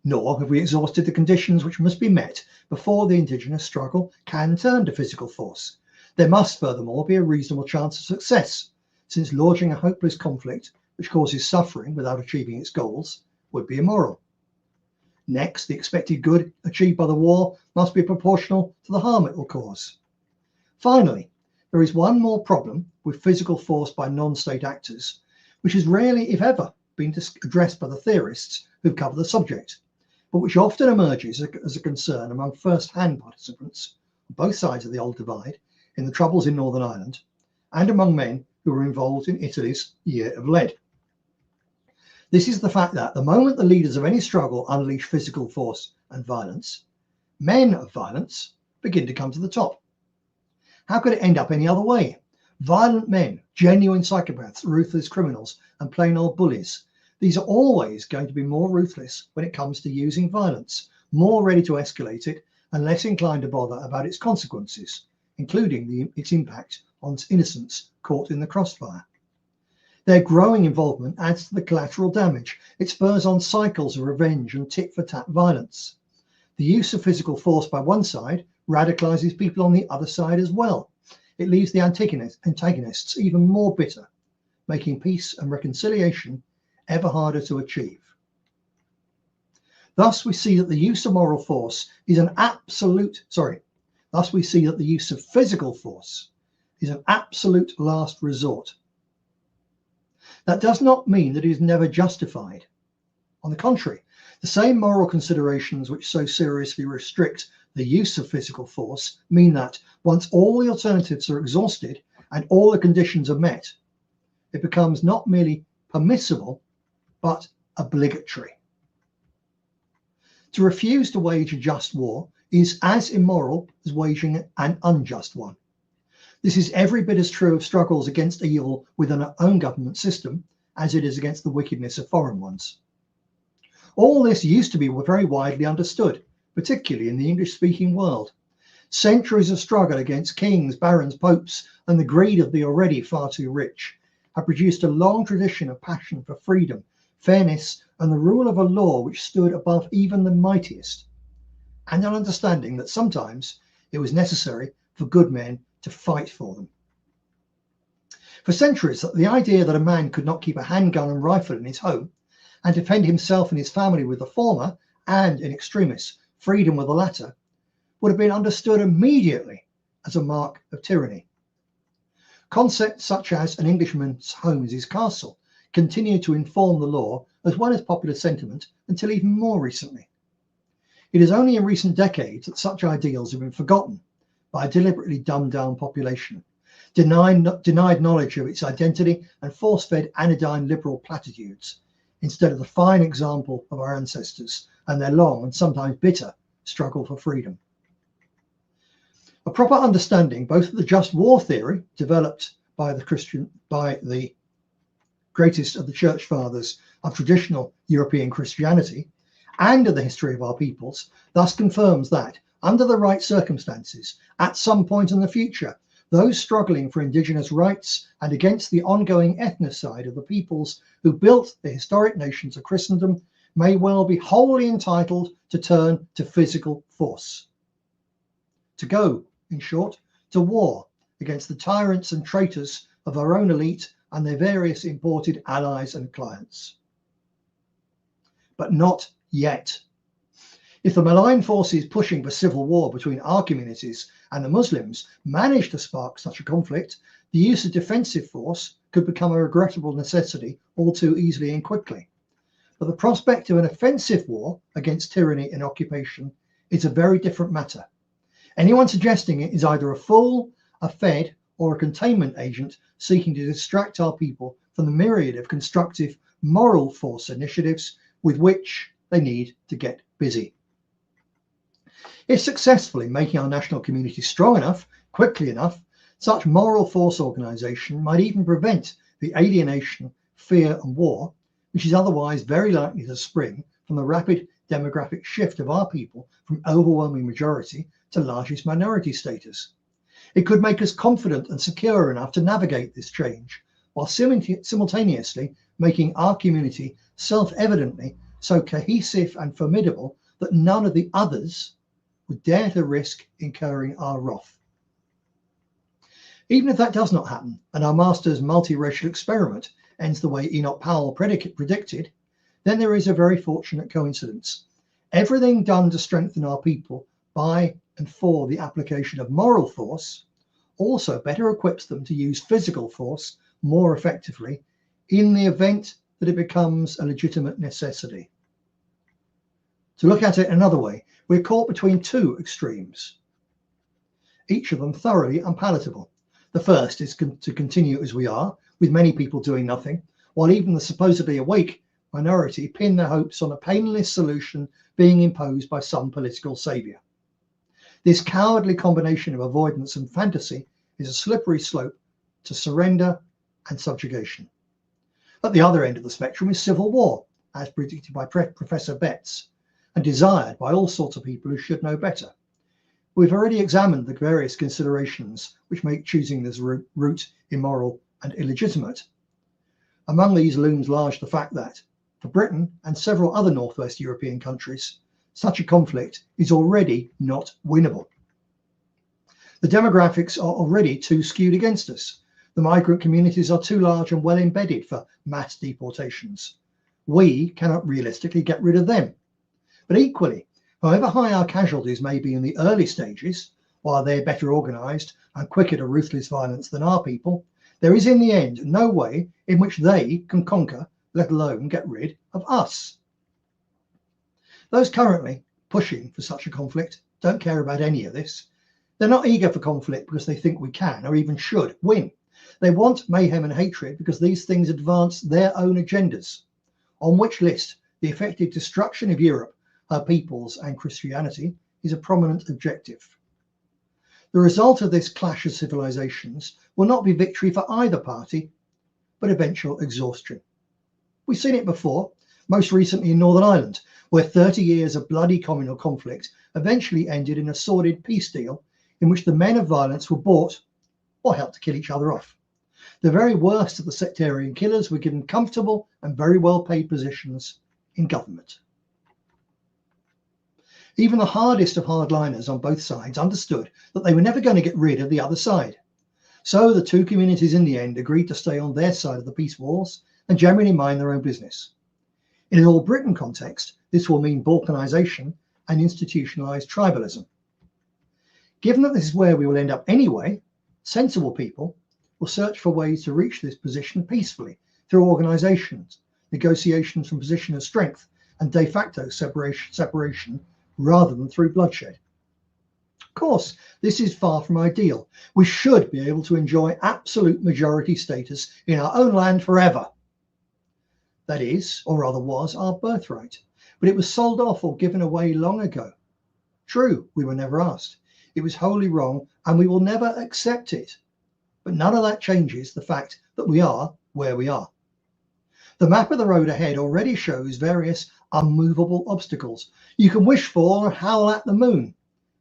Nor have we exhausted the conditions which must be met before the Indigenous struggle can turn to physical force. There must furthermore be a reasonable chance of success, since launching a hopeless conflict which causes suffering without achieving its goals would be immoral. Next, the expected good achieved by the war must be proportional to the harm it will cause. Finally, there is one more problem with physical force by non-state actors, which has rarely, if ever, been addressed by the theorists who've covered the subject, but which often emerges as a concern among first-hand participants on both sides of the old divide in the troubles in Northern Ireland and among men who were involved in Italy's Year of Lead. This is the fact that the moment the leaders of any struggle unleash physical force and violence, men of violence begin to come to the top. How could it end up any other way? Violent men, genuine psychopaths, ruthless criminals, and plain old bullies. These are always going to be more ruthless when it comes to using violence, more ready to escalate it, and less inclined to bother about its consequences, including its impact on innocents caught in the crossfire. Their growing involvement adds to the collateral damage. It spurs on cycles of revenge and tit-for-tat violence. The use of physical force by one side radicalizes people on the other side as well. It leaves the antagonists even more bitter, making peace and reconciliation ever harder to achieve. Thus we see that the use of moral force is thus we see that the use of physical force is an absolute last resort. That does not mean that it is never justified. On the contrary, the same moral considerations which so seriously restrict the use of physical force mean that once all the alternatives are exhausted and all the conditions are met, it becomes not merely permissible, but obligatory. To refuse to wage a just war is as immoral as waging an unjust one. This is every bit as true of struggles against evil within our own government system as it is against the wickedness of foreign ones. All this used to be very widely understood, particularly in the English-speaking world. Centuries of struggle against kings, barons, popes, and the greed of the already far too rich have produced a long tradition of passion for freedom, fairness, and the rule of a law which stood above even the mightiest. and an understanding that sometimes it was necessary for good men to fight for them. For centuries, the idea that a man could not keep a handgun and rifle in his home and defend himself and his family with the former, and in extremis, freedom with the latter, would have been understood immediately as a mark of tyranny. Concepts such as an Englishman's home is his castle continued to inform the law as well as popular sentiment until even more recently. It is only in recent decades that such ideals have been forgotten by a deliberately dumbed down population, denied knowledge of its identity and force-fed anodyne liberal platitudes, instead of the fine example of our ancestors and their long and sometimes bitter struggle for freedom. A proper understanding both of the just war theory developed by the greatest of the church fathers of traditional European Christianity and of the history of our peoples thus confirms that, under the right circumstances, at some point in the future, those struggling for indigenous rights and against the ongoing ethnocide of the peoples who built the historic nations of Christendom may well be wholly entitled to turn to physical force. To go, in short, to war against the tyrants and traitors of our own elite and their various imported allies and clients. But not yet. If the malign forces pushing for civil war between our communities and the Muslims manage to spark such a conflict, the use of defensive force could become a regrettable necessity all too easily and quickly. But the prospect of an offensive war against tyranny and occupation is a very different matter. Anyone suggesting it is either a fool, a fed, or a containment agent seeking to distract our people from the myriad of constructive moral force initiatives with which they need to get busy. If successful in making our national community strong enough, quickly enough, such moral force organisation might even prevent the alienation, fear and war, which is otherwise very likely to spring from the rapid demographic shift of our people from overwhelming majority to largest minority status. It could make us confident and secure enough to navigate this change, while simultaneously making our community self-evidently so cohesive and formidable that none of the others would dare to risk incurring our wrath. Even if that does not happen, and our master's multiracial experiment ends the way Enoch Powell predicted, then there is a very fortunate coincidence. Everything done to strengthen our people by and for the application of moral force also better equips them to use physical force more effectively in the event that it becomes a legitimate necessity. To look at it another way, we're caught between two extremes, each of them thoroughly unpalatable. The first is to continue as we are, with many people doing nothing, while even the supposedly awake minority pin their hopes on a painless solution being imposed by some political saviour. This cowardly combination of avoidance and fantasy is a slippery slope to surrender and subjugation. At the other end of the spectrum is civil war, as predicted by Professor Betts, and desired by all sorts of people who should know better. We've already examined the various considerations which make choosing this route immoral and illegitimate. Among these looms large the fact that, for Britain and several other Northwest European countries, such a conflict is already not winnable. The demographics are already too skewed against us. The migrant communities are too large and well embedded for mass deportations. We cannot realistically get rid of them. But equally, however high our casualties may be in the early stages, while they're better organised and quicker to ruthless violence than our people, there is in the end no way in which they can conquer, let alone get rid of us. Those currently pushing for such a conflict don't care about any of this. They're not eager for conflict because they think we can or even should win. They want mayhem and hatred because these things advance their own agendas, on which list the effective destruction of Europe, her peoples and Christianity is a prominent objective. The result of this clash of civilizations will not be victory for either party, but eventual exhaustion. We've seen it before, most recently in Northern Ireland, where 30 years of bloody communal conflict eventually ended in a sordid peace deal in which the men of violence were bought or helped to kill each other off. The very worst of the sectarian killers were given comfortable and very well paid positions in government. Even the hardest of hardliners on both sides understood that they were never going to get rid of the other side. So the two communities in the end agreed to stay on their side of the peace walls and generally mind their own business. In an all-Britain context, this will mean balkanization and institutionalized tribalism. Given that this is where we will end up anyway, sensible people will search for ways to reach this position peacefully through organizations, negotiations from position of strength, and de facto separation rather than through bloodshed. Of course, this is far from ideal. We should be able to enjoy absolute majority status in our own land forever. That is, or rather was, our birthright, but it was sold off or given away long ago. True, we were never asked. It was wholly wrong, and we will never accept it. But none of that changes the fact that we are where we are. The map of the road ahead already shows various unmovable obstacles you can wish for or howl at the moon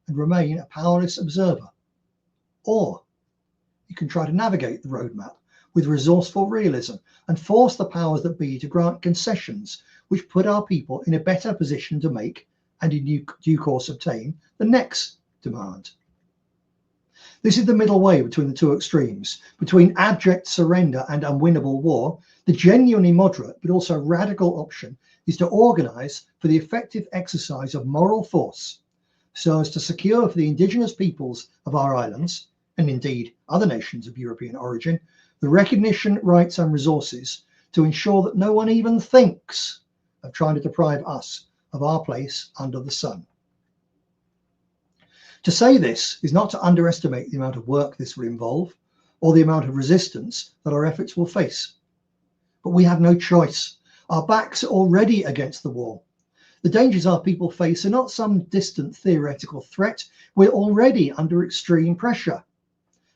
and remain a powerless observer. Or you can try to navigate the roadmap with resourceful realism and force the powers that be to grant concessions which put our people in a better position to make and in due course obtain the next demand. This is the middle way between the two extremes, between abject surrender and unwinnable war. The genuinely moderate but also radical option is to organize for the effective exercise of moral force so as to secure for the indigenous peoples of our islands, and indeed other nations of European origin, the recognition, rights and resources to ensure that no one even thinks of trying to deprive us of our place under the sun. To say this is not to underestimate the amount of work this will involve or the amount of resistance that our efforts will face. But we have no choice. Our backs are already against the wall. The dangers our people face are not some distant theoretical threat. We're already under extreme pressure.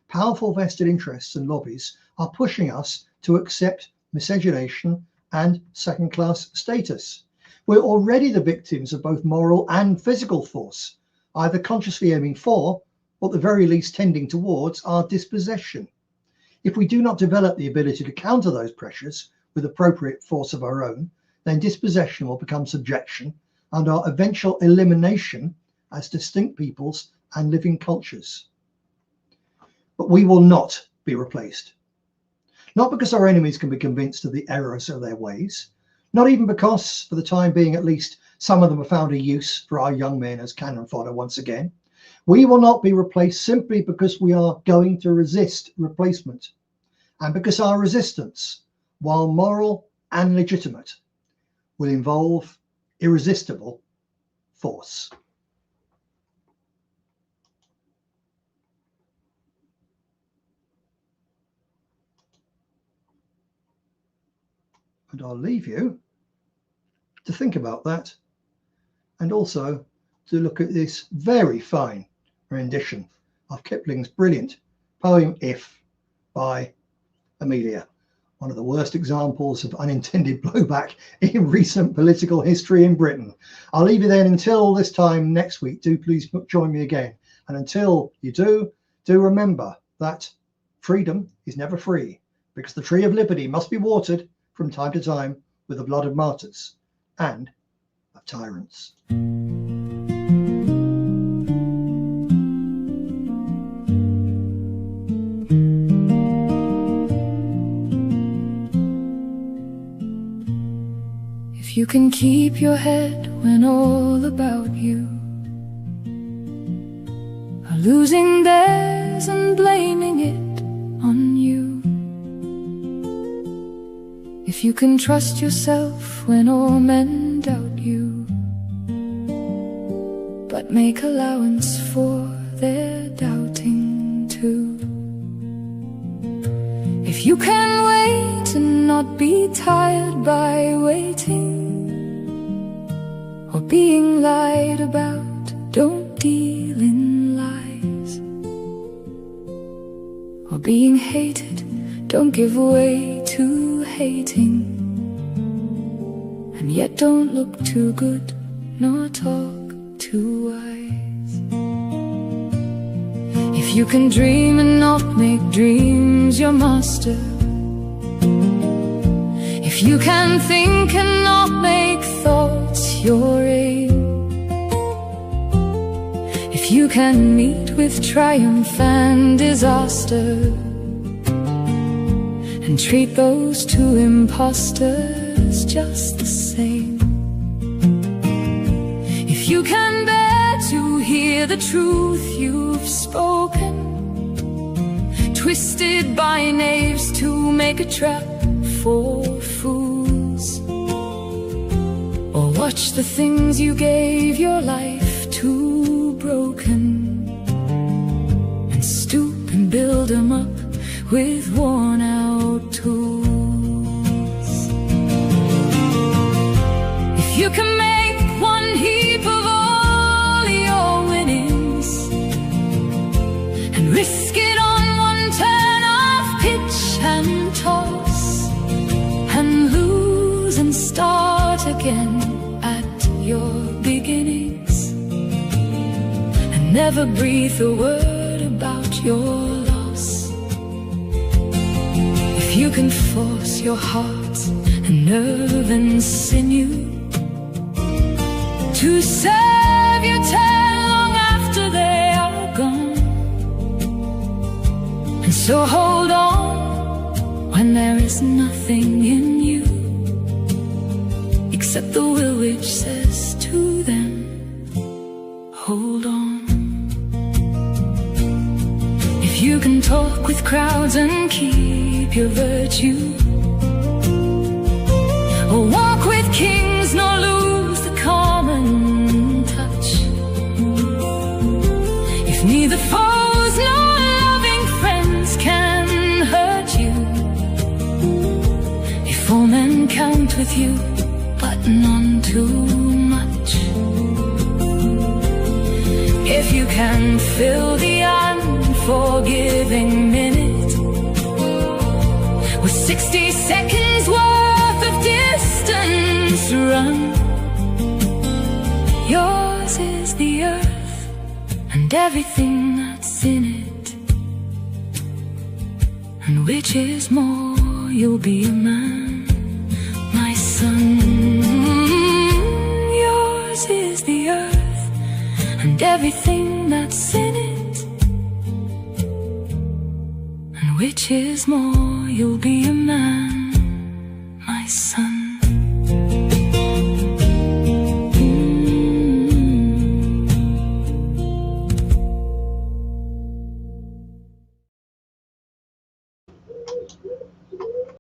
Powerful vested interests and lobbies are pushing us to accept miscegenation and second-class status. We're already the victims of both moral and physical force, either consciously aiming for, or at the very least tending towards, our dispossession. If we do not develop the ability to counter those pressures with appropriate force of our own, then dispossession will become subjection and our eventual elimination as distinct peoples and living cultures. But we will not be replaced. Not because our enemies can be convinced of the errors of their ways, not even because, for the time being at least, some of them have found a use for our young men as cannon fodder once again. We will not be replaced simply because we are going to resist replacement, and because our resistance, while moral and legitimate, will involve irresistible force. And I'll leave you to think about that and also to look at this very fine rendition of Kipling's brilliant poem If by Amelia, one of the worst examples of unintended blowback in recent political history in Britain. I'll leave you then until this time next week. Do please join me again. And until you do remember that freedom is never free, because the tree of liberty must be watered from time to time with the blood of martyrs and of tyrants. If you can keep your head when all about you are losing theirs and blaming it on you, if you can trust yourself when all men doubt you, but make allowance for their doubting too, if you can wait and not be tired by waiting or being lied about, don't deal in lies, or being hated, don't give way to hating, and yet don't look too good nor talk too wise. If you can dream and not make dreams your master, if you can think and not make thoughts your aim, you can meet with triumph and disaster, and treat those two imposters just the same. If you can bear to hear the truth you've spoken, twisted by knaves to make a trap for fools, or watch the things you gave your life to broken, and stoop and build them up with worn-out tools. If you can make one heap of all your winnings, and risk it on one turn of pitch and toss, and lose and start again at your beginnings, and never breathe a word about your loss. If you can force your heart and nerve and sinew to serve your turn long after they are gone, and so hold on when there is nothing in you except the will which says to them, hold on. If you can talk with crowds and keep your virtue, or walk with kings nor lose the common touch, if neither foes nor loving friends can hurt you, if all men count with you but none too much, if you can fill the unforgiving minute with 60 seconds worth of distance run, yours is the earth and everything that's in it, and which is more, you'll be a man, my son. Yours is the earth and everything that's in it, and which is more, you'll be a man, my son.